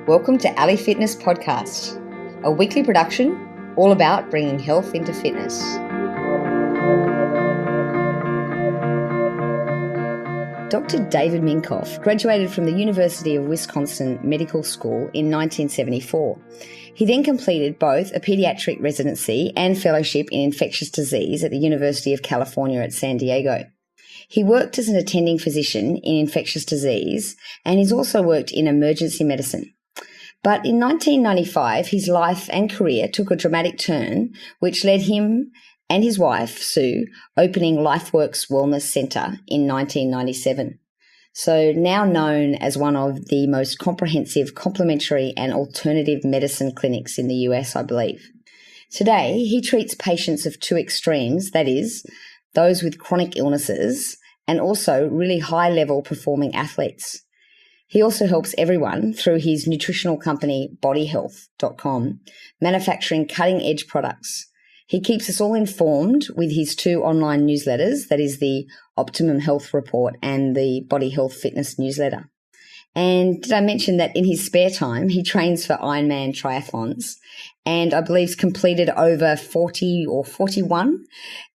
Welcome to Ali Fitness Podcast, a weekly production all about bringing health into fitness. Dr. David Minkoff graduated from the University of Wisconsin Medical School in 1974. He then completed both a Pediatric Residency and Fellowship in Infectious Disease at the University of California at San Diego. He worked as an attending physician in infectious disease, and he's also worked in emergency medicine. But in 1995, his life and career took a dramatic turn, which led him and his wife, Sue, opening LifeWorks Wellness Center in 1997. So now known as one of the most comprehensive complementary and alternative medicine clinics in the US, I believe. Today, he treats patients of two extremes, that is, those with chronic illnesses and also really high-level performing athletes. He also helps everyone through his nutritional company, BodyHealth.com, manufacturing cutting-edge products. He keeps us all informed with his two online newsletters, that is the Optimum Health Report and the Body Health Fitness newsletter. And did I mention that in his spare time, he trains for Ironman Triathlons, and I believe he's completed over 40 or 41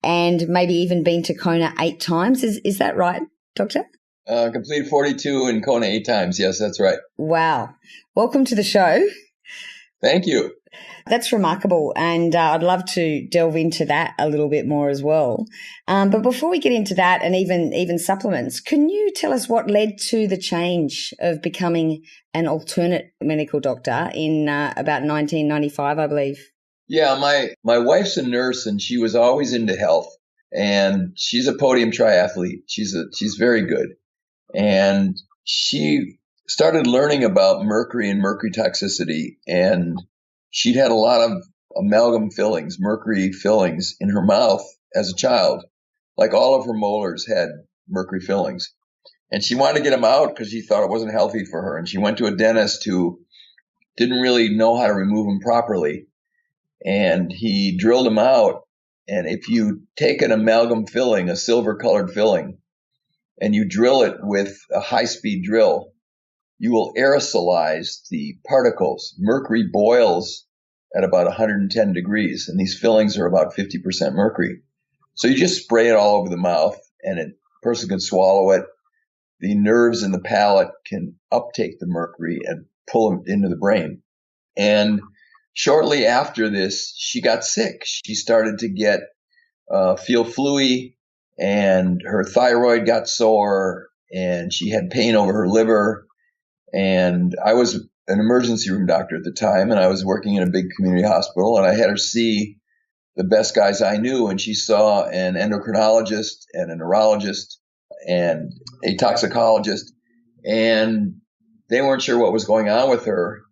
and maybe even been to Kona 8 times. Is that right, Doctor? Completed 42 and Kona 8 times. Yes, that's right. Wow. Welcome to the show. Thank you. That's remarkable, and I'd love to delve into that a little bit more as well. But before we get into that and even supplements, can you tell us what led to the change of becoming an alternate medical doctor in about 1995, I believe? Yeah, my wife's a nurse, and she was always into health, and she's a podium triathlete. She's very good, and she started learning about mercury and mercury toxicity, and she'd had a lot of amalgam fillings, mercury fillings in her mouth as a child. Like all of her molars had mercury fillings. And she wanted to get them out because she thought it wasn't healthy for her. And she went to a dentist who didn't really know how to remove them properly. And he drilled them out. And if you take an amalgam filling, a silver colored filling, and you drill it with a high-speed drill, you will aerosolize the particles. Mercury boils at about 110 degrees, and these fillings are about 50% mercury. So you just spray it all over the mouth, and a person can swallow it. The nerves in the palate can uptake the mercury and pull it into the brain. And shortly after this, she got sick. She started to feel fluey, and her thyroid got sore, and she had pain over her liver. And I was an emergency room doctor at the time, and I was working in a big community hospital, and I had her see the best guys I knew, and she saw an endocrinologist and a neurologist and a toxicologist, and they weren't sure what was going on with her.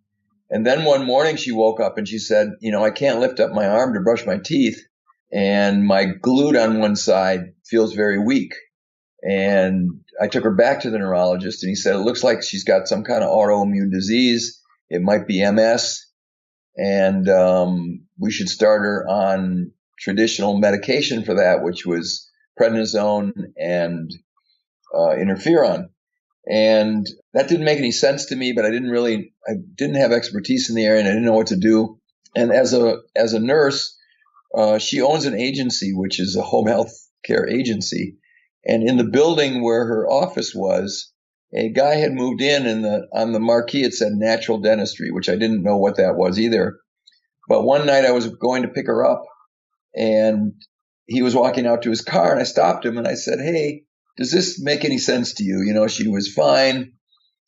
And then one morning she woke up and she said, I can't lift up my arm to brush my teeth, and my glute on one side feels very weak. And I took her back to the neurologist, and he said, it looks like she's got some kind of autoimmune disease. It might be MS. And we should start her on traditional medication for that, which was prednisone and interferon. And that didn't make any sense to me, but I didn't have expertise in the area, and I didn't know what to do. And as a nurse, she owns an agency, which is a home health care agency. And in the building where her office was, a guy had moved in, and on the marquee it said natural dentistry, which I didn't know what that was either. But one night I was going to pick her up, and he was walking out to his car, and I stopped him and I said, hey, does this make any sense to you? She was fine.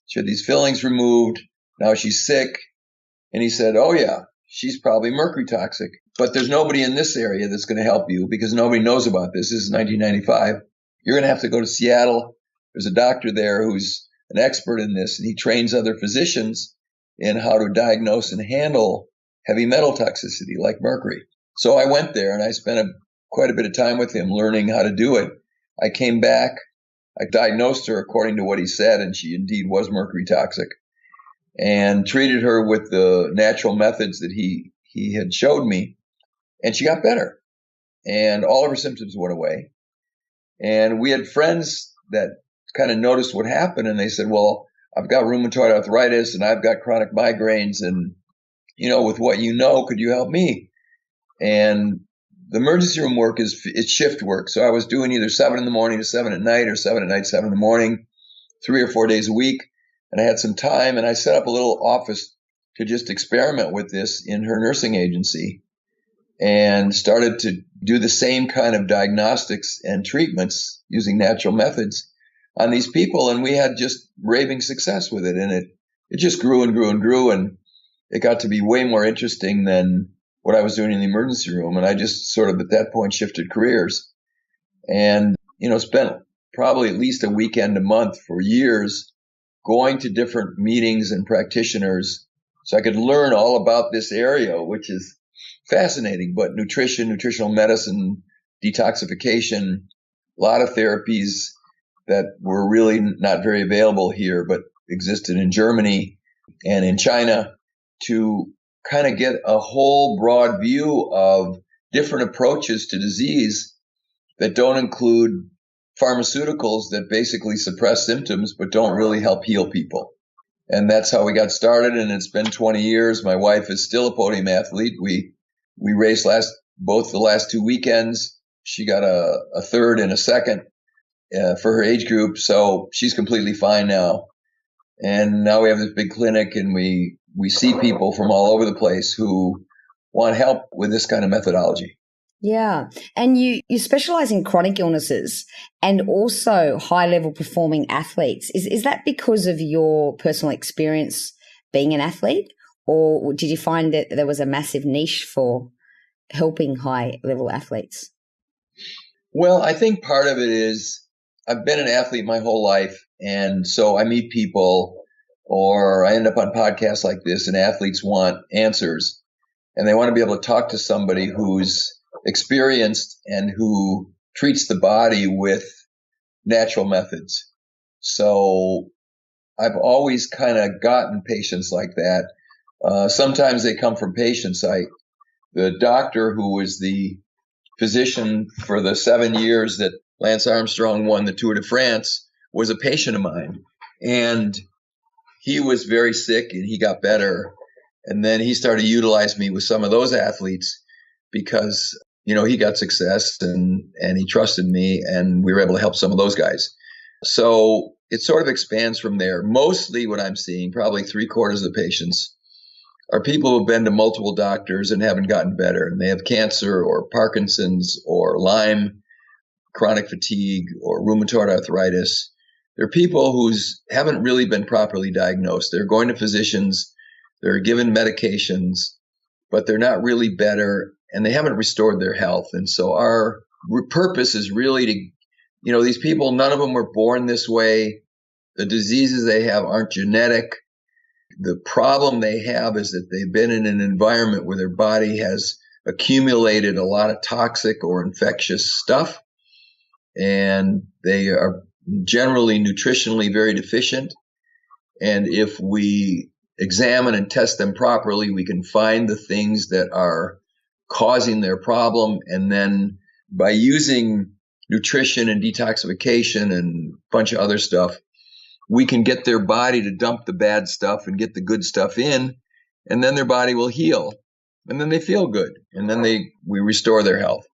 She had these fillings removed. Now she's sick. And he said, oh yeah, she's probably mercury toxic. But there's nobody in this area that's going to help you because nobody knows about this. This is 1995. You're going to have to go to Seattle. There's a doctor there who's an expert in this, and he trains other physicians in how to diagnose and handle heavy metal toxicity like mercury. So I went there, and I spent quite a bit of time with him learning how to do it. I came back. I diagnosed her according to what he said, and she indeed was mercury toxic, and treated her with the natural methods that he had showed me, and she got better, and all of her symptoms went away. And we had friends that kind of noticed what happened, and they said, well, I've got rheumatoid arthritis and I've got chronic migraines, and, with what could you help me? And the emergency room work it's shift work. So I was doing either 7 in the morning to 7 at night, or 7 at night, 7 in the morning, 3 or 4 days a week. And I had some time, and I set up a little office to just experiment with this in her nursing agency, and started to do the same kind of diagnostics and treatments using natural methods on these people. And we had just raving success with it. And it just grew and grew and grew. And it got to be way more interesting than what I was doing in the emergency room. And I just sort of at that point shifted careers and, spent probably at least a weekend a month for years going to different meetings and practitioners so I could learn all about this area, which is fascinating. But nutrition, nutritional medicine, detoxification, a lot of therapies that were really not very available here, but existed in Germany and in China, to kind of get a whole broad view of different approaches to disease that don't include pharmaceuticals that basically suppress symptoms but don't really help heal people. And that's how we got started. And it's been 20 years. My wife is still a podium athlete. We raced both the last 2 weekends. She got a third and a second for her age group. So she's completely fine now. And now we have this big clinic, and we see people from all over the place who want help with this kind of methodology. Yeah. And you specialize in chronic illnesses and also high-level performing athletes. Is that because of your personal experience being an athlete, or did you find that there was a massive niche for helping high-level athletes? Well, I think part of it is I've been an athlete my whole life, and so I meet people, or I end up on podcasts like this, and athletes want answers, and they want to be able to talk to somebody who's experienced and who treats the body with natural methods. So I've always kind of gotten patients like that. Sometimes they come from patient site. The doctor who was the physician for the 7 years that Lance Armstrong won the Tour de France was a patient of mine. And he was very sick and he got better. And then he started utilizing me with some of those athletes because, he got success and he trusted me, and we were able to help some of those guys. So it sort of expands from there. Mostly what I'm seeing, probably 3/4 of the patients, are people who've been to multiple doctors and haven't gotten better. And they have cancer or Parkinson's or Lyme, chronic fatigue, or rheumatoid arthritis. They're people who haven't really been properly diagnosed. They're going to physicians, they're given medications, but they're not really better, and they haven't restored their health. And so our purpose is really to, these people, none of them were born this way. The diseases they have aren't genetic. The problem they have is that they've been in an environment where their body has accumulated a lot of toxic or infectious stuff, and they are generally nutritionally very deficient. And if we examine and test them properly, we can find the things that are causing their problem. And then by using nutrition and detoxification and a bunch of other stuff, we can get their body to dump the bad stuff and get the good stuff in, and then their body will heal. And then they feel good. And then we restore their health.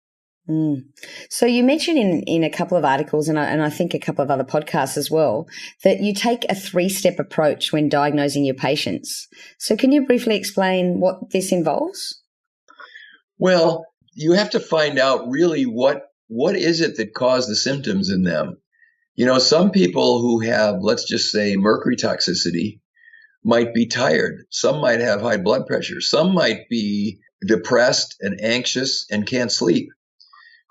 So you mentioned in a couple of articles, and I think a couple of other podcasts as well, that you take a 3-step approach when diagnosing your patients. So can you briefly explain what this involves? Well, you have to find out really what is it that caused the symptoms in them. Some people who have, let's just say, mercury toxicity might be tired. Some might have high blood pressure. Some might be depressed and anxious and can't sleep.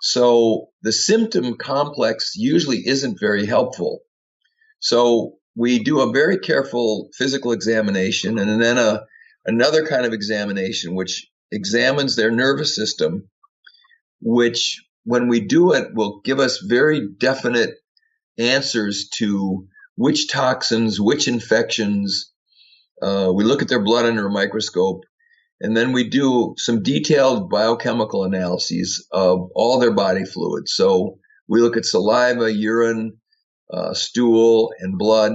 So the symptom complex usually isn't very helpful. So we do a very careful physical examination, and then another kind of examination which examines their nervous system, which when we do it will give us very definite answers to which toxins, which infections. We look at their blood under a microscope. And then we do some detailed biochemical analyses of all their body fluids. So we look at saliva, urine, stool, and blood.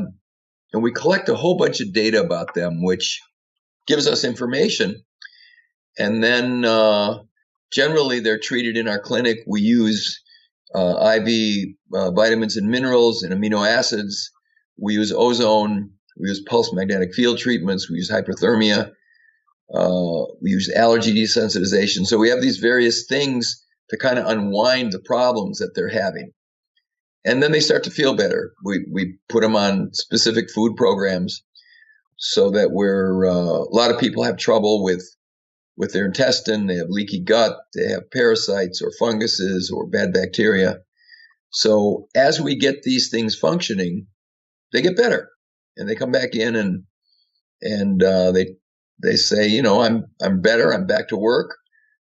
and we collect a whole bunch of data about them, which gives us information. And then generally they're treated in our clinic. We use IV vitamins and minerals and amino acids. We use ozone. We use pulse magnetic field treatments. We use hyperthermia. We use allergy desensitization. So we have these various things to kind of unwind the problems that they're having. And then they start to feel better. We put them on specific food programs so that a lot of people have trouble with their intestine. They have leaky gut. They have parasites or funguses or bad bacteria. So as we get these things functioning, they get better, and they come back in and they say, you know, I'm better. I'm back to work.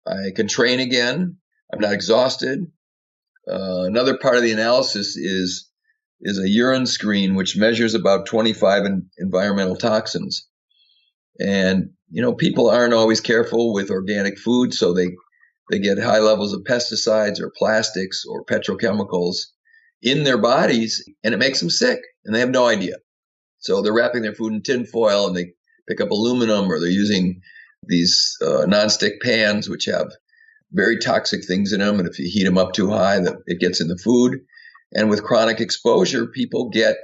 I can train again. I'm not exhausted. Another part of the analysis is a urine screen, which measures about 25 environmental toxins. And, you know, people aren't always careful with organic food, so they get high levels of pesticides or plastics or petrochemicals in their bodies, and it makes them sick, and they have no idea. So they're wrapping their food in tin foil, and they pick up aluminum, or they're using these nonstick pans, which have very toxic things in them. And if you heat them up too high, it gets in the food. And with chronic exposure, people get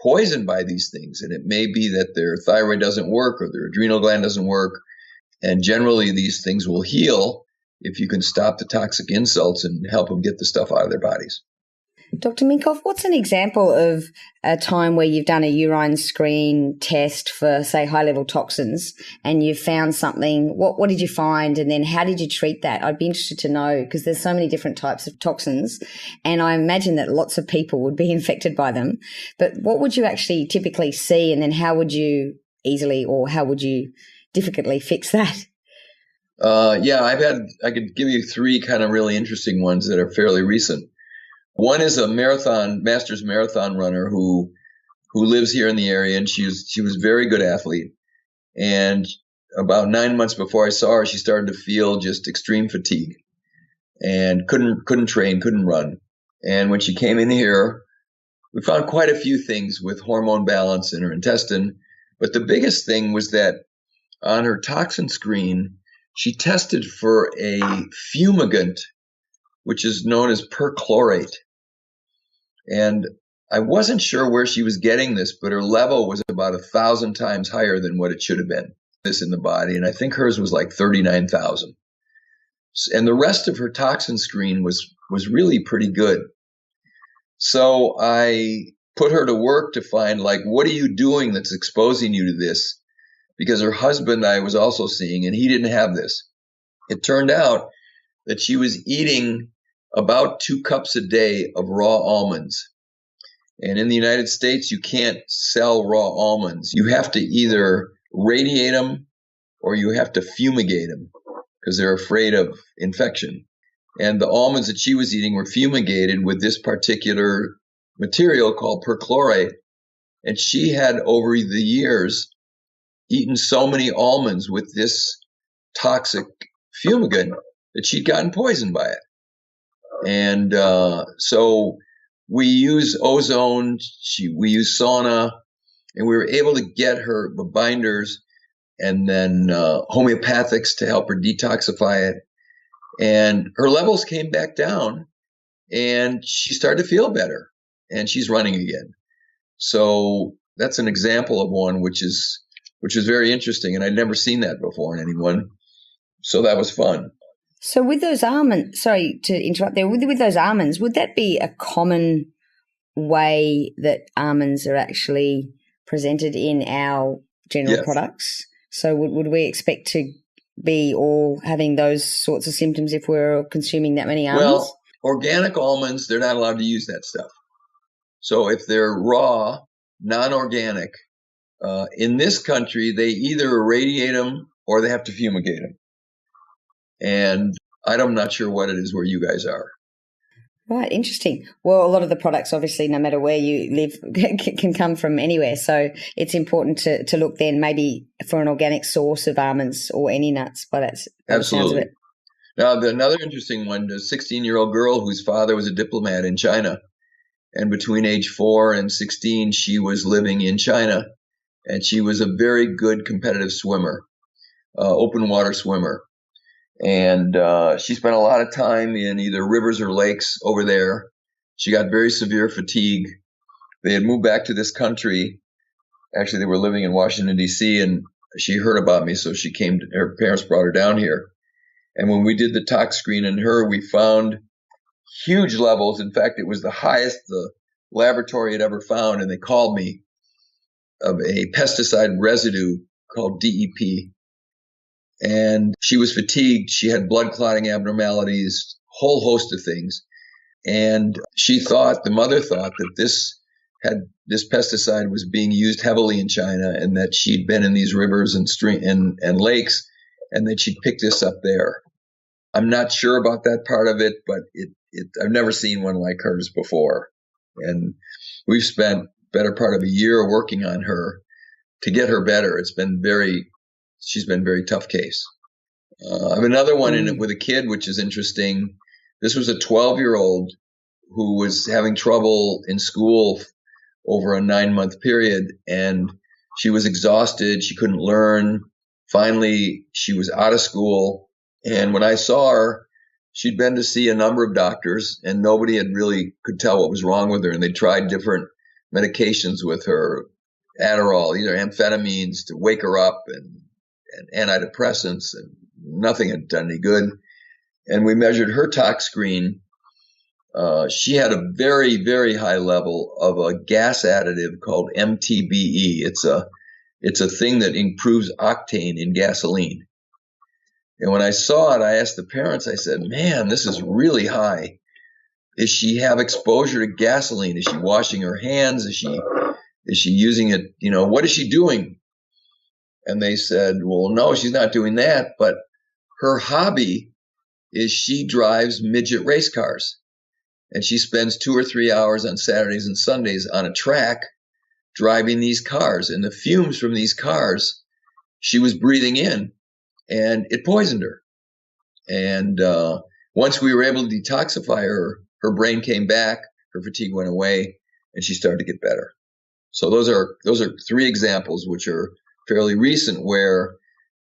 poisoned by these things. And it may be that their thyroid doesn't work or their adrenal gland doesn't work. And generally, these things will heal if you can stop the toxic insults and help them get the stuff out of their bodies. Dr. Minkoff, what's an example of a time where you've done a urine screen test for, say, high-level toxins and you've found something? What did you find, and then how did you treat that? I'd be interested to know, because there's so many different types of toxins, and I imagine that lots of people would be infected by them. But what would you actually typically see, and then how would you easily or how would you difficultly fix that? I could give you three kind of really interesting ones that are fairly recent. One is a masters marathon runner who lives here in the area, and she was a very good athlete. And about 9 months before I saw her, she started to feel just extreme fatigue and couldn't train, couldn't run. And when she came in here, we found quite a few things with hormone balance in her intestine. But the biggest thing was that on her toxin screen, she tested for a fumigant, which is known as perchlorate. And I wasn't sure where she was getting this, but her level was about 1,000 times higher than what it should have been, this in the body. And I think hers was like 39,000. And the rest of her toxin screen was really pretty good. So I put her to work to find, like, what are you doing that's exposing you to this? Because her husband I was also seeing, and he didn't have this. It turned out that she was eating about 2 cups a day of raw almonds. And in the United States, you can't sell raw almonds. You have to either radiate them or you have to fumigate them because they're afraid of infection. And the almonds that she was eating were fumigated with this particular material called perchlorate. And she had, over the years, eaten so many almonds with this toxic fumigant that she'd gotten poisoned by it. And so we use ozone, we use sauna, and we were able to get her binders and then homeopathics to help her detoxify it. And her levels came back down, and she started to feel better, and she's running again. So that's an example of one which is very interesting, and I'd never seen that before in anyone. So that was fun. So with those almonds, sorry to interrupt there, with those almonds, would that be a common way that almonds are actually presented in our general products? So would we expect to be all having those sorts of symptoms if we're consuming that many almonds? Well, organic almonds, they're not allowed to use that stuff. So if they're raw, non-organic, in this country, they either irradiate them or they have to fumigate them. And I'm not sure what it is where you guys are. Right, interesting. Well, a lot of the products, obviously, no matter where you live, can come from anywhere. So it's important to look then maybe for an organic source of almonds or any nuts. But that's absolutely. Now, another interesting one, a 16-year-old girl whose father was a diplomat in China. And between age 4 and 16, she was living in China. And she was a very good competitive swimmer, open water swimmer. And she spent a lot of time in either rivers or lakes over there. She got very severe fatigue. They had moved back to this country. Actually, they were living in Washington, D.C., and she heard about me, so she came. Her parents brought her down here. And when we did the tox screen in her, we found huge levels. In fact, it was the highest the laboratory had ever found, and they called me, of a pesticide residue called DEP. And she was fatigued. She had blood clotting abnormalities, whole host of things. And the mother thought that this pesticide was being used heavily in China, and that she'd been in these rivers and and lakes, and that she'd picked this up there. I'm not sure about that part of it, but I've never seen one like hers before. And we've spent better part of a year working on her to get her better. She's been a very tough case. I have another one in it with a kid, which is interesting. This was a 12-year-old who was having trouble in school over a 9-month period, and she was exhausted. She couldn't learn. Finally, she was out of school. And when I saw her, she'd been to see a number of doctors, and nobody had really could tell what was wrong with her. And they tried different medications with her, Adderall, either amphetamines to wake her up, and antidepressants, and nothing had done any good. And we measured her tox screen. She had a very, very high level of a gas additive called MTBE. It's a thing that improves octane in gasoline. And when I saw it, I asked the parents, I said, man, this is really high. Does she have exposure to gasoline? Is she washing her hands? Is she using it? What is she doing? And they said, well, no, she's not doing that. But her hobby is she drives midget race cars. And she spends 2 or 3 hours on Saturdays and Sundays on a track driving these cars. And the fumes from these cars she was breathing in, and it poisoned her. And once we were able to detoxify her, her brain came back, her fatigue went away, and she started to get better. So those are 3 examples which are fairly recent, where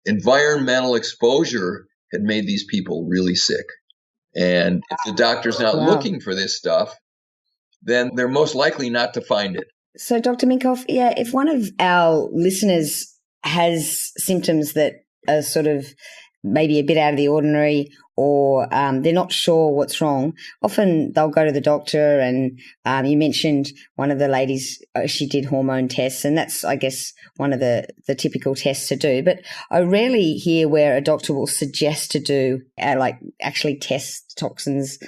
environmental exposure had made these people really sick. And if the doctor's not looking for this stuff, then they're most likely not to find it. So, Dr. Minkoff, if one of our listeners has symptoms that are sort of maybe a bit out of the ordinary, or they're not sure what's wrong, often they'll go to the doctor. And you mentioned one of the ladies, she did hormone tests, and that's, I guess, one of the typical tests to do. But I rarely hear where a doctor will suggest to do, actually test toxins.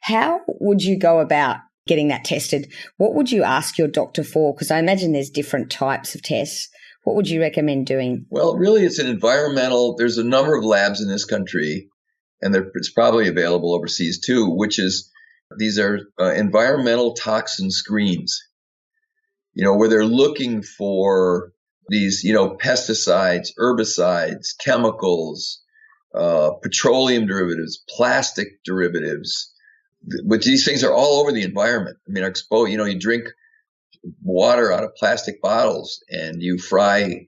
How would you go about getting that tested? What would you ask your doctor for? Because I imagine there's different types of tests. What would you recommend doing? Well, really, it's an environmental. There's a number of labs in this country, and it's probably available overseas too, these are environmental toxin screens, where they're looking for these, pesticides, herbicides, chemicals, petroleum derivatives, plastic derivatives. But these things are all over the environment. I mean, you drink water out of plastic bottles, and you fry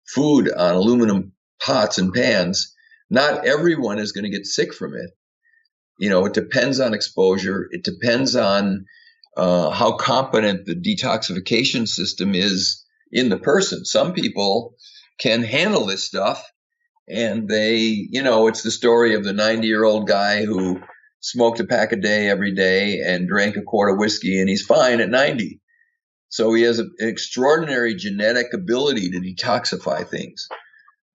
food on aluminum pots and pans. Not everyone is going to get sick from it. It depends on exposure. It depends on how competent the detoxification system is in the person. Some people can handle this stuff, and it's the story of the 90-year-old guy who smoked a pack a day every day and drank a quart of whiskey, and he's fine at 90. So he has an extraordinary genetic ability to detoxify things.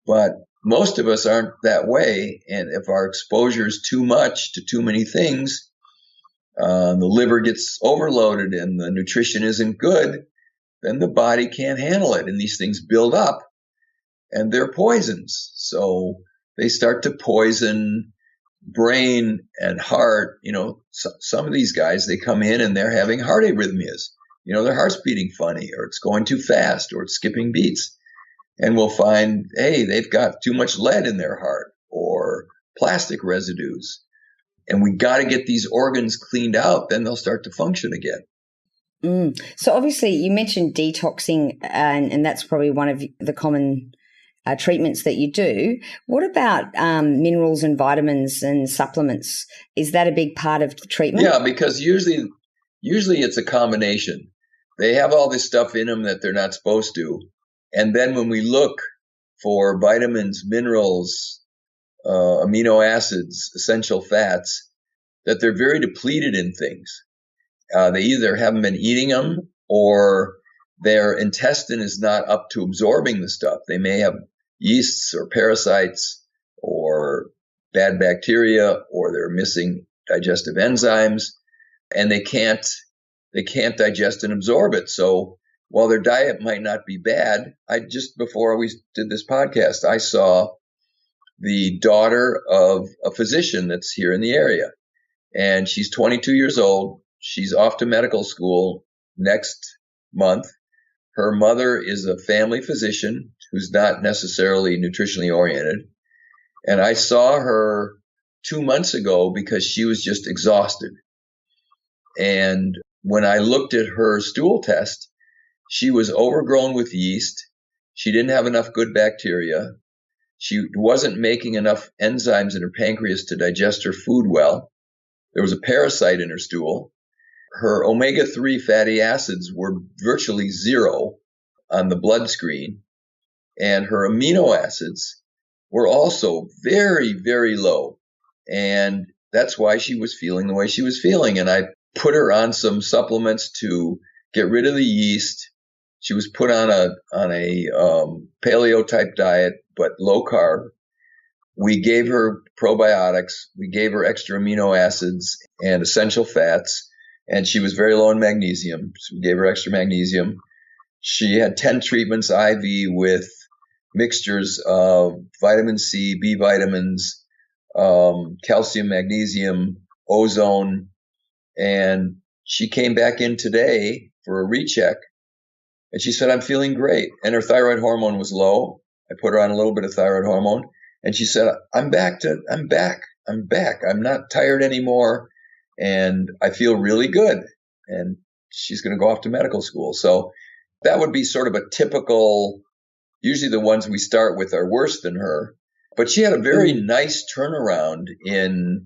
But most of us aren't that way. And if our exposure is too much to too many things, the liver gets overloaded and the nutrition isn't good, then the body can't handle it. And these things build up, and they're poisons. So they start to poison brain and heart. Some of these guys, they come in and they're having heart arrhythmias. Their heart's beating funny, or it's going too fast, or it's skipping beats. And we'll find, hey, they've got too much lead in their heart, or plastic residues. And we got to get these organs cleaned out, then they'll start to function again. So obviously you mentioned detoxing, and that's probably one of the common treatments that you do. What about minerals and vitamins and supplements? Is that a big part of the treatment? Yeah, because usually it's a combination. They have all this stuff in them that they're not supposed to. And then when we look for vitamins, minerals, amino acids, essential fats, that they're very depleted in things. They either haven't been eating them or their intestine is not up to absorbing the stuff. They may have yeasts or parasites or bad bacteria, or they're missing digestive enzymes, and they can't digest and absorb it. So while their diet might not be bad, before we did this podcast, I saw the daughter of a physician that's here in the area, and she's 22 years old. She's off to medical school next month. Her mother is a family physician who's not necessarily nutritionally oriented. And I saw her 2 months ago because she was just exhausted. And when I looked at her stool test, she was overgrown with yeast. She didn't have enough good bacteria. She wasn't making enough enzymes in her pancreas to digest her food well. There was a parasite in her stool. Her omega-3 fatty acids were virtually zero on the blood screen, and her amino acids were also very, very low. And that's why she was feeling the way she was feeling. And I put her on some supplements to get rid of the yeast. She was put on a paleo type diet, but low carb. We gave her probiotics. We gave her extra amino acids and essential fats. And she was very low in magnesium. So we gave her extra magnesium. She had 10 treatments IV with mixtures of vitamin C, B vitamins, calcium, magnesium, ozone. And she came back in today for a recheck. And she said, I'm feeling great. And her thyroid hormone was low. I put her on a little bit of thyroid hormone. And she said, I'm back. I'm not tired anymore. And I feel really good. And she's going to go off to medical school. So that would be sort of a typical, usually the ones we start with are worse than her. But she had a very nice turnaround in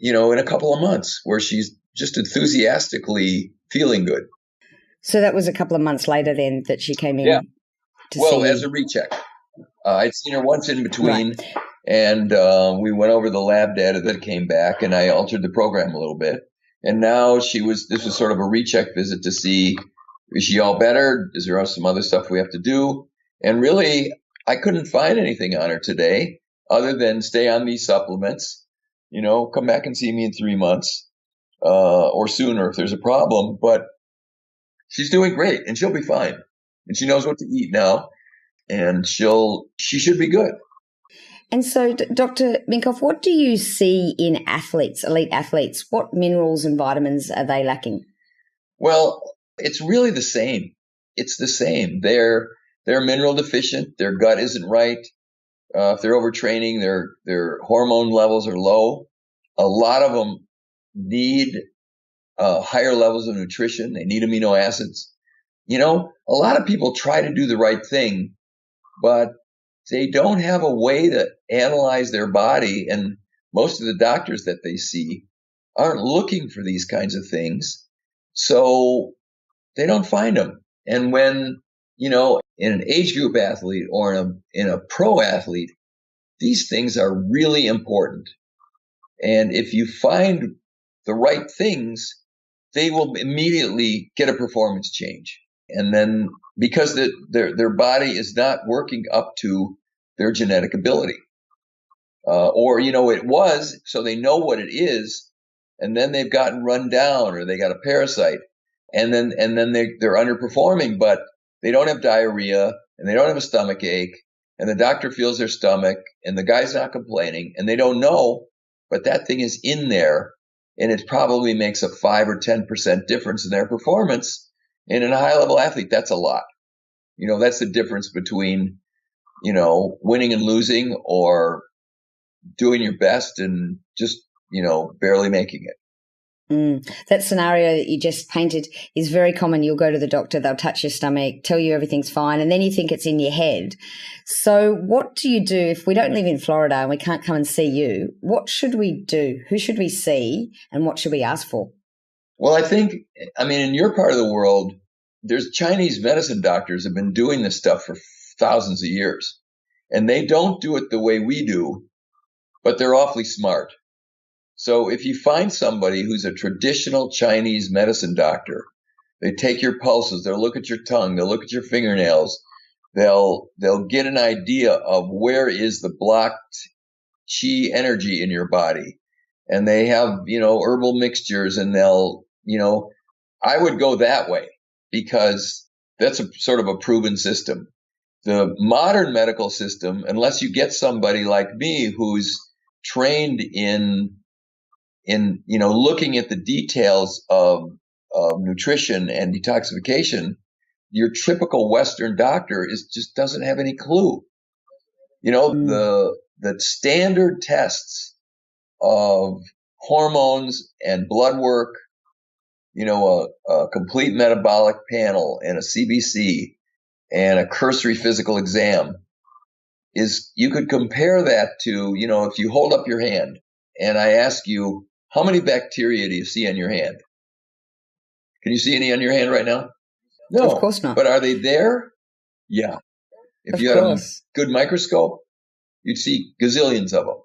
a couple of months where she's just enthusiastically feeling good. So that was a couple of months later then that she came in to see you. As a recheck. I'd seen her once in between. Right. And we went over the lab data that came back, and I altered the program a little bit. And now this was sort of a recheck visit to see, is she all better? Is there some other stuff we have to do? And really, I couldn't find anything on her today other than stay on these supplements, come back and see me in 3 months or sooner if there's a problem. But she's doing great, and she'll be fine. And she knows what to eat now, and she should be good. And so, Dr. Minkoff, what do you see in athletes, elite athletes? What minerals and vitamins are they lacking? Well, it's really the same. It's the same. They're mineral deficient. Their gut isn't right. If they're overtraining, their hormone levels are low. A lot of them need higher levels of nutrition. They need amino acids. A lot of people try to do the right thing, but they don't have a way to analyze their body, and most of the doctors that they see aren't looking for these kinds of things, so they don't find them. And when, in an age group athlete or in a pro athlete, these things are really important. And if you find the right things, they will immediately get a performance change. And then because their body is not working up to their genetic ability, it was, so they know what it is, and then they've gotten run down or they got a parasite, and then they're underperforming, but they don't have diarrhea and they don't have a stomach ache, and the doctor feels their stomach and the guy's not complaining, and they don't know, but that thing is in there, and it probably makes a 5 or 10% difference in their performance. And in a high-level athlete, that's a lot. That's the difference between, winning and losing, or doing your best and just, barely making it. That scenario that you just painted is very common. You'll go to the doctor, they'll touch your stomach, tell you everything's fine, and then you think it's in your head. So what do you do if we don't live in Florida and we can't come and see you? What should we do? Who should we see, and what should we ask for? Well, in your part of the world, there's Chinese medicine doctors have been doing this stuff for thousands of years, and they don't do it the way we do, but they're awfully smart. So if you find somebody who's a traditional Chinese medicine doctor, they take your pulses, they'll look at your tongue, they'll look at your fingernails, they'll get an idea of where is the blocked qi energy in your body. And they have, herbal mixtures, and I would go that way because that's a sort of a proven system. The modern medical system, unless you get somebody like me who's trained in looking at the details of nutrition and detoxification, your typical Western doctor just doesn't have any clue. The standard tests of hormones and blood work, a complete metabolic panel and a CBC and a cursory physical exam you could compare that to, if you hold up your hand and I ask you, how many bacteria do you see on your hand? Can you see any on your hand right now? No. Of course not. But are they there? Yeah. If you had a good microscope, you'd see gazillions of them.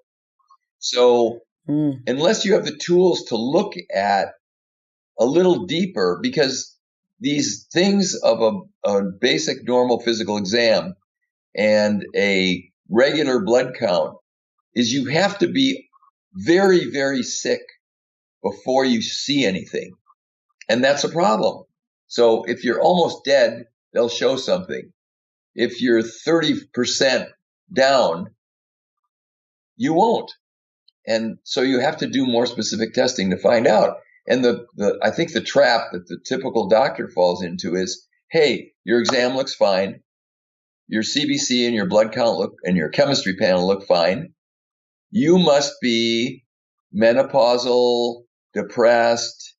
So unless you have the tools to look at a little deeper, because these things of a basic normal physical exam and a regular blood count is you have to be very, very sick before you see anything. And that's a problem. So if you're almost dead, they'll show something. If you're 30% down, you won't. And so you have to do more specific testing to find out. And I think the trap that the typical doctor falls into is, hey, your exam looks fine. Your CBC and your blood count and your chemistry panel look fine. You must be menopausal, depressed.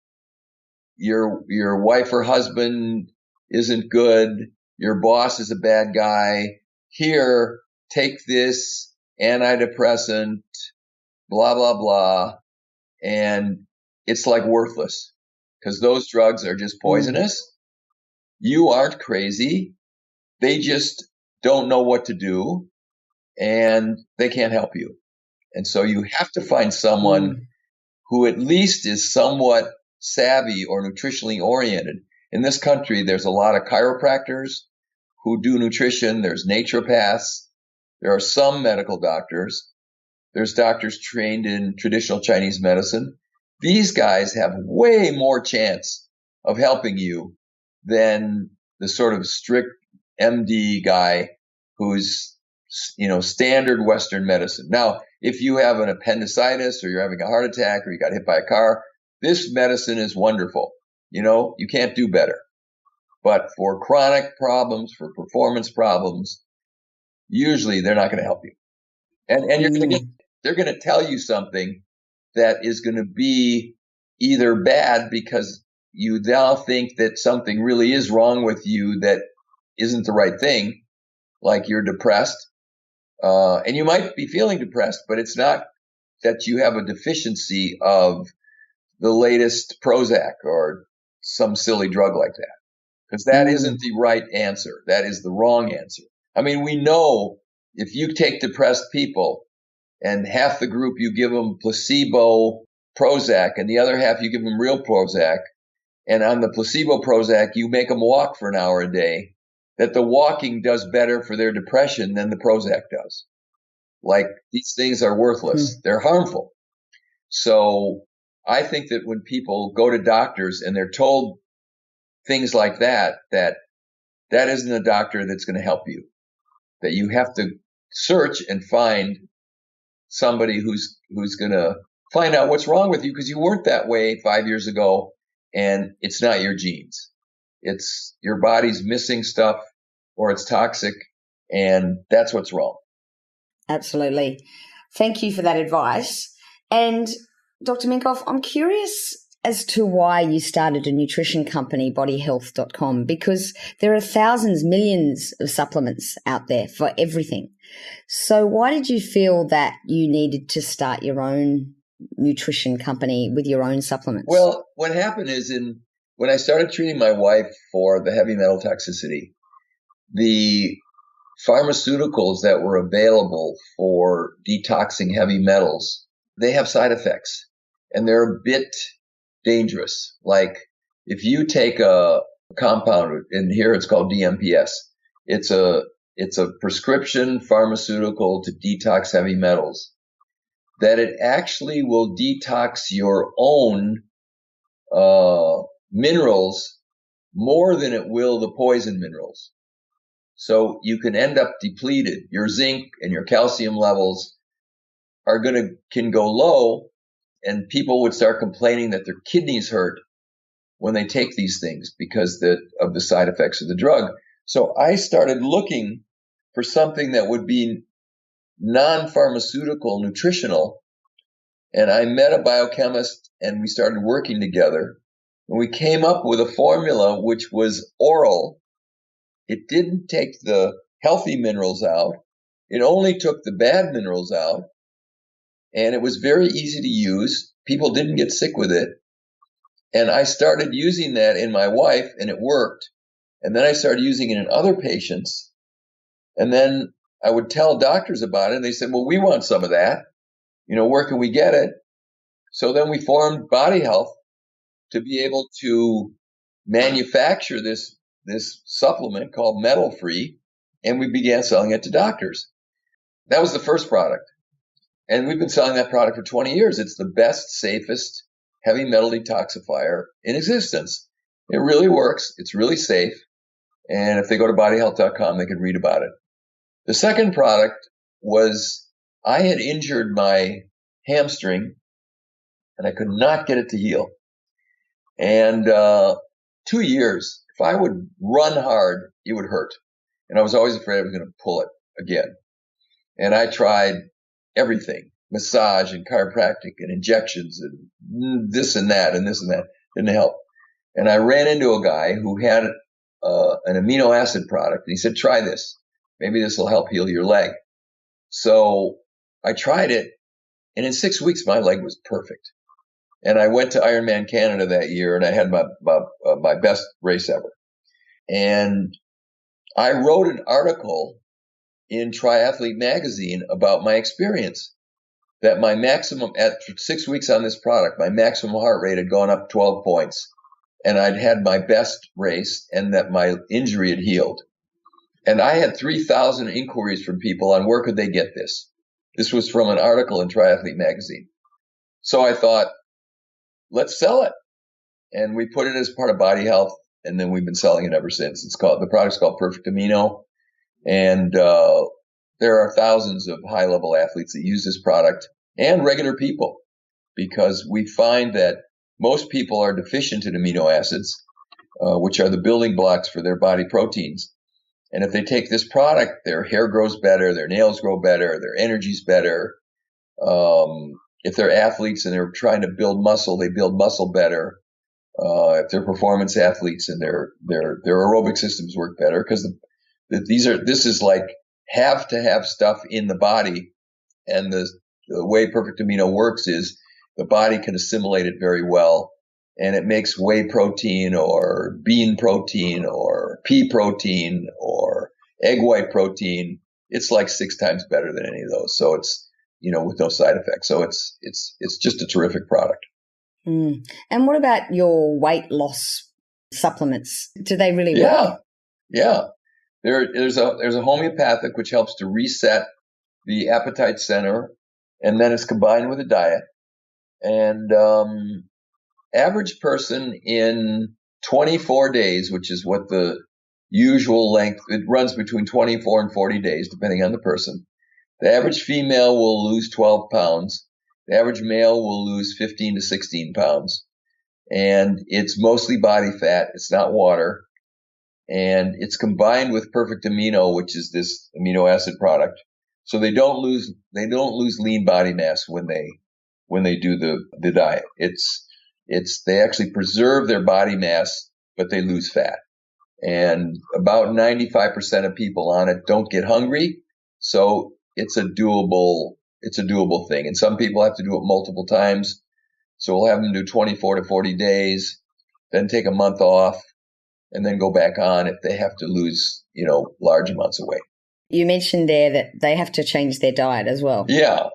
Your wife or husband isn't good. Your boss is a bad guy. Here, take this antidepressant, blah, blah, blah. And it's like worthless because those drugs are just poisonous. You aren't crazy. They just don't know what to do and they can't help you. And so you have to find someone who at least is somewhat savvy or nutritionally oriented. In this country, there's a lot of chiropractors who do nutrition. There's naturopaths. There are some medical doctors. There's doctors trained in traditional Chinese medicine. These guys have way more chance of helping you than the sort of strict MD guy who's, standard Western medicine. Now, if you have an appendicitis or you're having a heart attack or you got hit by a car, this medicine is wonderful. You can't do better. But for chronic problems, for performance problems, usually they're not going to help you. And they're going to tell you something that is going to be either bad because you now think that something really is wrong with you that isn't the right thing, like you're depressed. And you might be feeling depressed, but it's not that you have a deficiency of the latest Prozac or some silly drug like that. Because that isn't the right answer. That is the wrong answer. I mean, we know if you take depressed people and half the group you give them placebo Prozac and the other half you give them real Prozac, and on the placebo Prozac you make them walk for an hour a day, that the walking does better for their depression than the Prozac does. Like, these things are worthless. They're harmful. So I think that when people go to doctors and they're told things like that isn't a doctor that's going to help you, that you have to search and find somebody who's going to find out what's wrong with you, because you weren't that way 5 years ago and it's not your genes. It's your body's missing stuff or it's toxic, and that's what's wrong. Absolutely. Thank you for that advice. And Dr. Minkoff, I'm curious as to why you started a nutrition company, BodyHealth.com, because there are thousands, millions of supplements out there for everything. So why did you feel that you needed to start your own nutrition company with your own supplements? Well, what happened is when I started treating my wife for the heavy metal toxicity, the pharmaceuticals that were available for detoxing heavy metals, they have side effects and they're a bit dangerous. Like if you take a compound, and here it's called DMPS, it's a prescription pharmaceutical to detox heavy metals, that it actually will detox your own minerals more than it will the poison minerals. So you can end up depleted. Your zinc and your calcium levels can go low, and people would start complaining that their kidneys hurt when they take these things because of the side effects of the drug. So I started looking for something that would be non-pharmaceutical, nutritional, and I met a biochemist and we started working together, and we came up with a formula which was oral. It didn't take the healthy minerals out. It only took the bad minerals out. And it was very easy to use. People didn't get sick with it. And I started using that in my wife, and it worked. And then I started using it in other patients. And then I would tell doctors about it, and they said, well, we want some of that. Where can we get it? So then we formed BodyHealth to be able to manufacture this supplement called Metal Free, and we began selling it to doctors. That was the first product. And we've been selling that product for 20 years. It's the best, safest heavy metal detoxifier in existence. It really works. It's really safe. And if they go to bodyhealth.com, they can read about it. The second product was I had injured my hamstring and I could not get it to heal. And 2 years, if I would run hard, it would hurt. And I was always afraid I was going to pull it again. And I tried everything, massage and chiropractic and injections and this and that and this and that. Didn't help. And I ran into a guy who had an amino acid product. And he said, try this. Maybe this will help heal your leg. So I tried it. And in 6 weeks, my leg was perfect. And I went to Ironman Canada that year, and I had my best race ever. And I wrote an article in Triathlete magazine about my experience, that my maximum, at 6 weeks on this product, my maximum heart rate had gone up 12 points, and I'd had my best race, and that my injury had healed. And I had 3,000 inquiries from people on where could they get this. This was from an article in Triathlete magazine. So I thought, let's sell it. And we put it as part of BodyHealth, and then we've been selling it ever since. The product's called Perfect Amino. And there are thousands of high-level athletes that use this product, and regular people, because we find that most people are deficient in amino acids, which are the building blocks for their body proteins. And if they take this product, their hair grows better, their nails grow better, their energy's better. If they're athletes and they're trying to build muscle, they build muscle better. If they're performance athletes and their aerobic systems work better, because this is like have to have stuff in the body. And the way Perfect Amino works is the body can assimilate it very well. And it makes whey protein or bean protein or pea protein or egg white protein. It's like 6 times better than any of those. So it's, with no side effects. So it's just a terrific product. Mm. And what about your weight loss supplements? Do they really work? Yeah. There's a homeopathic which helps to reset the appetite center, and then it's combined with a diet. And average person in 24 days, which is what the usual length, it runs between 24 and 40 days, depending on the person. The average female will lose 12 pounds. The average male will lose 15 to 16 pounds. And it's mostly body fat. It's not water. And it's combined with Perfect Amino, which is this amino acid product. So they don't lose lean body mass when they do the diet. They actually preserve their body mass, but they lose fat. And about 95% of people on it don't get hungry. So it's a doable thing. And some people have to do it multiple times. So we'll have them do 24 to 40 days, then take a month off, and then go back on if they have to lose, large amounts of weight. You mentioned there that they have to change their diet as well. Yeah.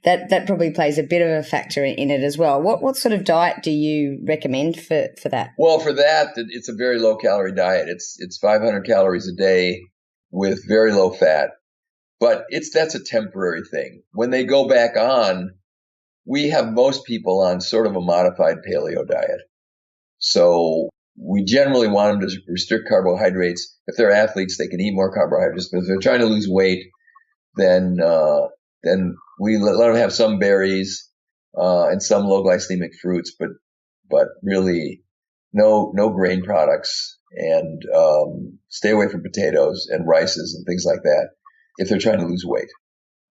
That probably plays a bit of a factor in it as well. What sort of diet do you recommend for that? Well, for that, it's a very low calorie diet. It's 500 calories a day with very low fat. But that's a temporary thing. When they go back on, we have most people on sort of a modified paleo diet. So we generally want them to restrict carbohydrates. If they're athletes, they can eat more carbohydrates. But if they're trying to lose weight, then we let them have some berries and some low glycemic fruits, but really no grain products, and stay away from potatoes and rices and things like that if they're trying to lose weight.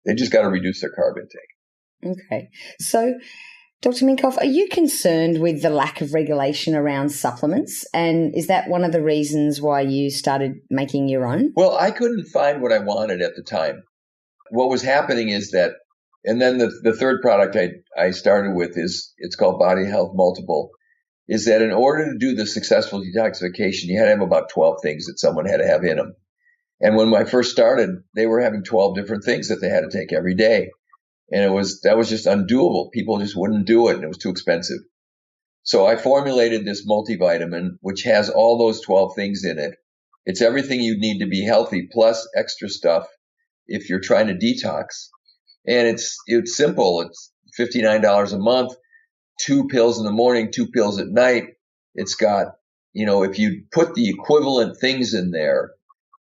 They just got to reduce their carb intake. Okay. So, Dr. Minkoff, are you concerned with the lack of regulation around supplements? And is that one of the reasons why you started making your own? Well, I couldn't find what I wanted at the time. What was happening is that, and then the third product I started with it's called BodyHealth Multiple, is that in order to do the successful detoxification, you had to have about 12 things that someone had to have in them. And when I first started, they were having 12 different things that they had to take every day. And that was just undoable. People just wouldn't do it, and it was too expensive. So I formulated this multivitamin, which has all those 12 things in it. It's everything you need to be healthy, plus extra stuff if you're trying to detox. And it's simple. It's $59 a month, 2 pills in the morning, 2 pills at night. It's got, if you put the equivalent things in there,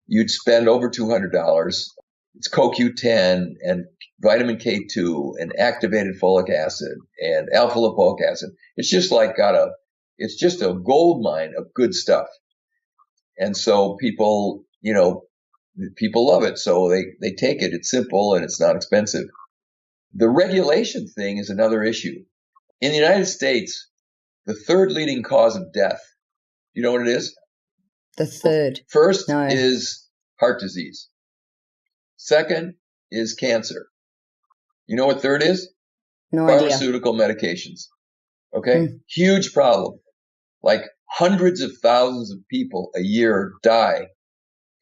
you'd spend over $200. It's CoQ10 and vitamin K2 and activated folic acid and alpha lipoic acid. It's just it's just a gold mine of good stuff. And so people love it. So they take it. It's simple and it's not expensive. The regulation thing is another issue. In the United States, the third leading cause of death, you know what it is? The third. First is heart disease. Second is cancer. You know what third is? No idea. Pharmaceutical medications. Okay? Huge problem. Like hundreds of thousands of people a year die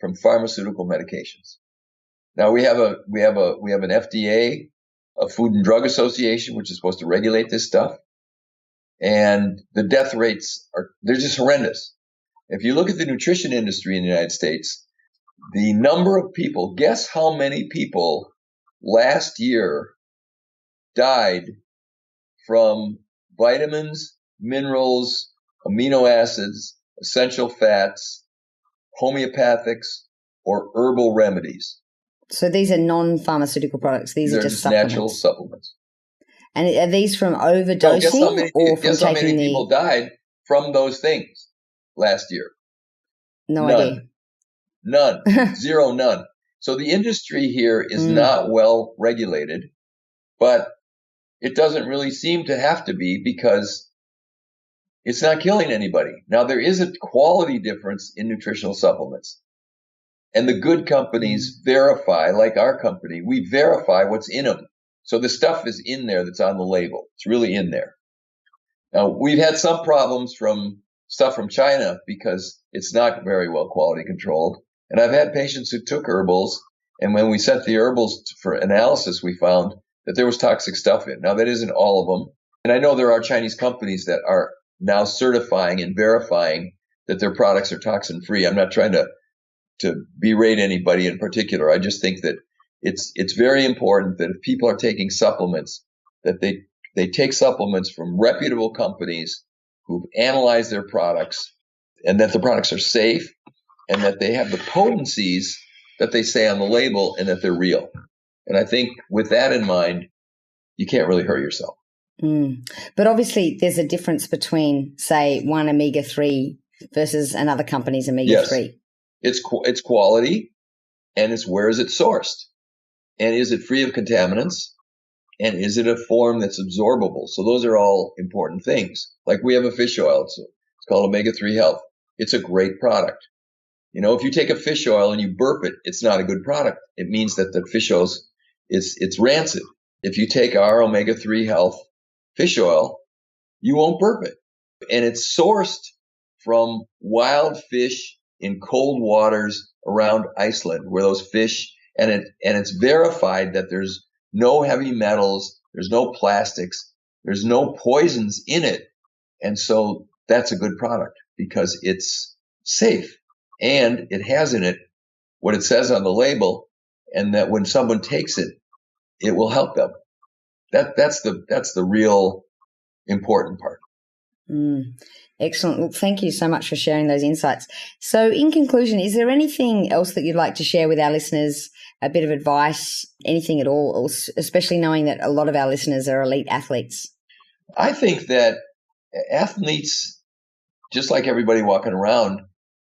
from pharmaceutical medications. Now we have an FDA, a Food and Drug Association, which is supposed to regulate this stuff. And the death rates they're just horrendous. If you look at the nutrition industry in the United States, the number of people, guess how many people last year died from vitamins, minerals, amino acids, essential fats, homeopathics, or herbal remedies. So these are non-pharmaceutical products. These are just natural supplements. And are these from overdosing or from taking how many people died from those things last year? No idea. None. Zero, none. So the industry here is not well regulated, but it doesn't really seem to have to be because it's not killing anybody. Now, there is a quality difference in nutritional supplements. And the good companies verify, like our company, we verify what's in them. So the stuff is in there that's on the label. It's really in there. Now, we've had some problems from stuff from China because it's not very well quality controlled. And I've had patients who took herbals, and when we sent the herbals for analysis, we found that there was toxic stuff in. Now, that isn't all of them. And I know there are Chinese companies that are now certifying and verifying that their products are toxin-free. I'm not trying to berate anybody in particular. I just think that it's very important that if people are taking supplements, that they take supplements from reputable companies who've analyzed their products, and that the products are safe, and that they have the potencies that they say on the label, and that they're real. And I think with that in mind, you can't really hurt yourself. But obviously there's a difference between, say, one omega-3 versus another company's omega-3. Yes. It's quality, and it's where is it sourced? And is it free of contaminants? And is it a form that's absorbable? So those are all important things. Like we have a fish oil. It's called Omega-3 Health. It's a great product. If you take a fish oil and you burp it, it's not a good product. It means that the fish oil it's rancid. If you take our Omega-3 Health fish oil, you won't burp it. And it's sourced from wild fish in cold waters around Iceland, where those fish, and it's verified that there's no heavy metals, there's no plastics, there's no poisons in it. And so that's a good product because it's safe and it has in it what it says on the label, and that when someone takes it, it will help them. That's the real important part. Excellent. Well, thank you so much for sharing those insights. So in conclusion, is there anything else that you'd like to share with our listeners, a bit of advice, anything at all, especially knowing that a lot of our listeners are elite athletes? I think that athletes, just like everybody walking around,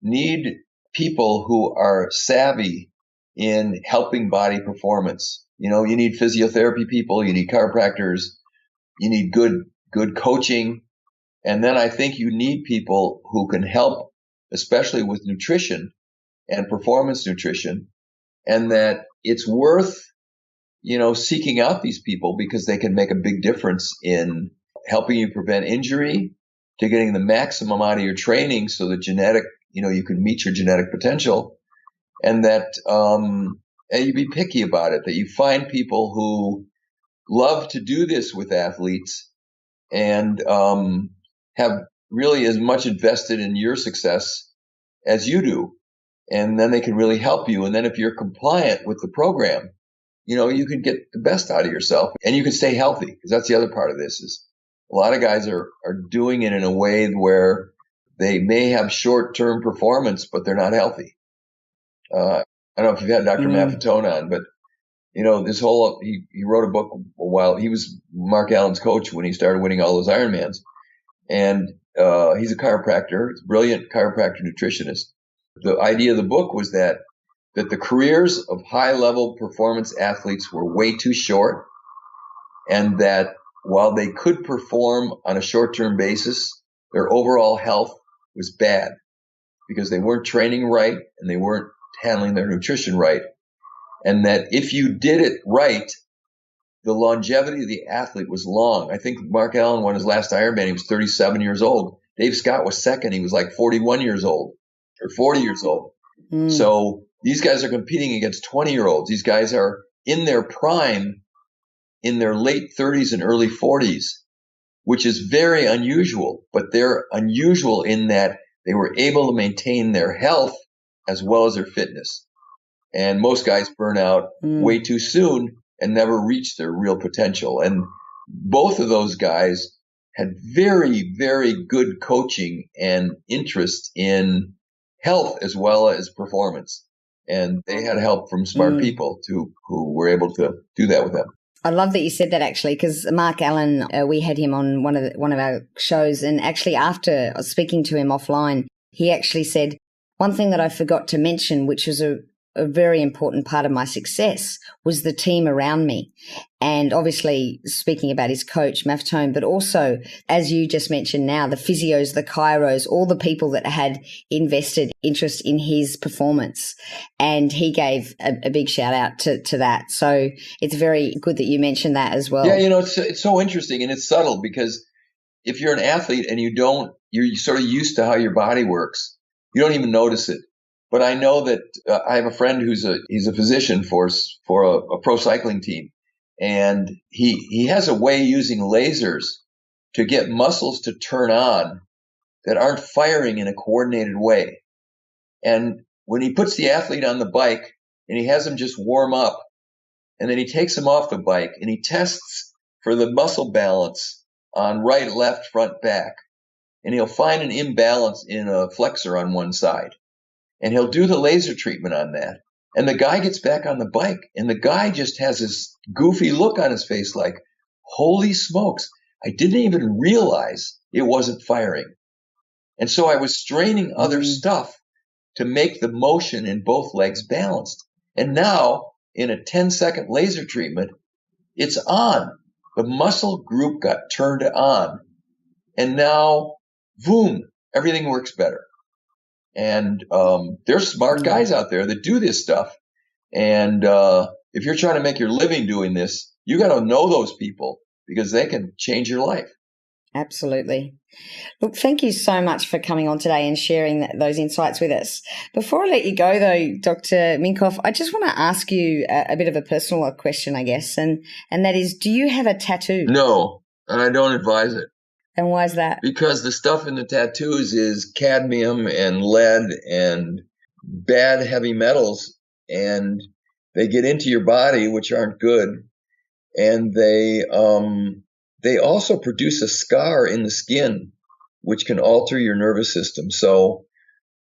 need people who are savvy in helping body performance. You need physiotherapy people, you need chiropractors, you need good coaching. And then I think you need people who can help, especially with nutrition and performance nutrition, and that it's worth, seeking out these people because they can make a big difference in helping you prevent injury, to getting the maximum out of your training so that you can meet your genetic potential, and that and you be picky about it, that you find people who love to do this with athletes and have really as much invested in your success as you do. And then they can really help you. And then if you're compliant with the program, you can get the best out of yourself and you can stay healthy, because that's the other part of this is a lot of guys are doing it in a way where they may have short-term performance, but they're not healthy. I don't know if you've had Dr. Maffetone on, but this whole, he wrote a book a while. He was Mark Allen's coach when he started winning all those Ironmans. And he's a chiropractor. He's a brilliant chiropractor nutritionist. The idea of the book was that the careers of high-level performance athletes were way too short, and that while they could perform on a short-term basis, their overall health was bad because they weren't training right and they weren't handling their nutrition right. And that if you did it right, the longevity of the athlete was long. I think Mark Allen won his last Ironman. He was 37 years old. Dave Scott was second. He was like 41 years old or 40 years old. So these guys are competing against 20-year-olds. These guys are in their prime, in their late 30s and early 40s, which is very unusual. But they're unusual in that they were able to maintain their health as well as their fitness. And most guys burn out way too soon and never reach their real potential. And both of those guys had very, very good coaching and interest in health as well as performance. And they had help from smart people who were able to do that with them. I love that you said that, actually, because Mark Allen, we had him on one of our shows, and actually after speaking to him offline, he actually said, one thing that I forgot to mention, which was a very important part of my success, was the team around me. And obviously speaking about his coach, Maffetone, but also, as you just mentioned now, the physios, the chiros, all the people that had invested interest in his performance. And he gave a big shout out to that. So it's very good that you mentioned that as well. Yeah, it's so interesting, and it's subtle, because if you're an athlete and you're sort of used to how your body works, you don't even notice it. But I know that I have a friend he's a physician for a pro cycling team, and he has a way using lasers to get muscles to turn on that aren't firing in a coordinated way. And when he puts the athlete on the bike and he has them just warm up, and then he takes them off the bike and he tests for the muscle balance on right, left, front, back, and he'll find an imbalance in a flexor on one side. And he'll do the laser treatment on that. And the guy gets back on the bike, and the guy just has this goofy look on his face like, holy smokes, I didn't even realize it wasn't firing. And so I was straining other stuff to make the motion in both legs balanced. And now, in a 10-second laser treatment, it's on. the muscle group got turned on. And now, boom, everything works better. And there's smart guys out there that do this stuff. And if you're trying to make your living doing this, you got to know those people because they can change your life. Absolutely. Look, thank you so much for coming on today and sharing those insights with us. Before I let you go, though, Dr. Minkoff, I just want to ask you a bit of a personal question, I guess, and that is, do you have a tattoo? No, and I don't advise it. And why is that? Because the stuff in the tattoos is cadmium and lead and bad heavy metals, and they get into your body, which aren't good, and they also produce a scar in the skin, which can alter your nervous system. So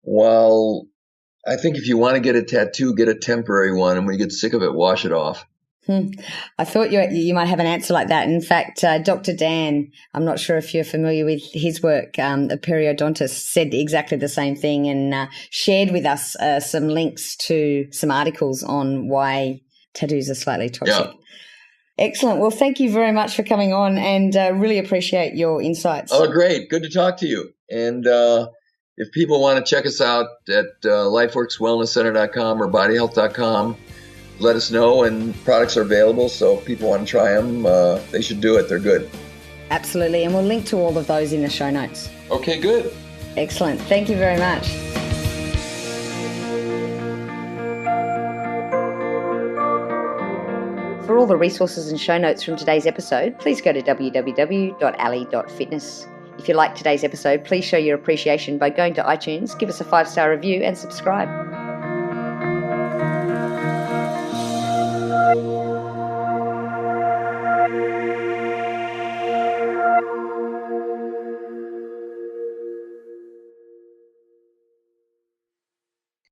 while I think if you want to get a tattoo, get a temporary one, and when you get sick of it, wash it off. I thought you might have an answer like that. In fact, Dr. Dan, I'm not sure if you're familiar with his work, a periodontist, said exactly the same thing and shared with us some links to some articles on why tattoos are slightly toxic. Yeah. Excellent. Well, thank you very much for coming on and really appreciate your insights. Oh, great. Good to talk to you. And if people want to check us out at LifeWorksWellnessCenter.com or BodyHealth.com, let us know, and products are available. So if people want to try them, they should do it. They're good. Absolutely. And we'll link to all of those in the show notes. Okay, good. Excellent. Thank you very much. For all the resources and show notes from today's episode, please go to www.ali.fitness. If you liked today's episode, please show your appreciation by going to iTunes, give us a 5-star review and subscribe.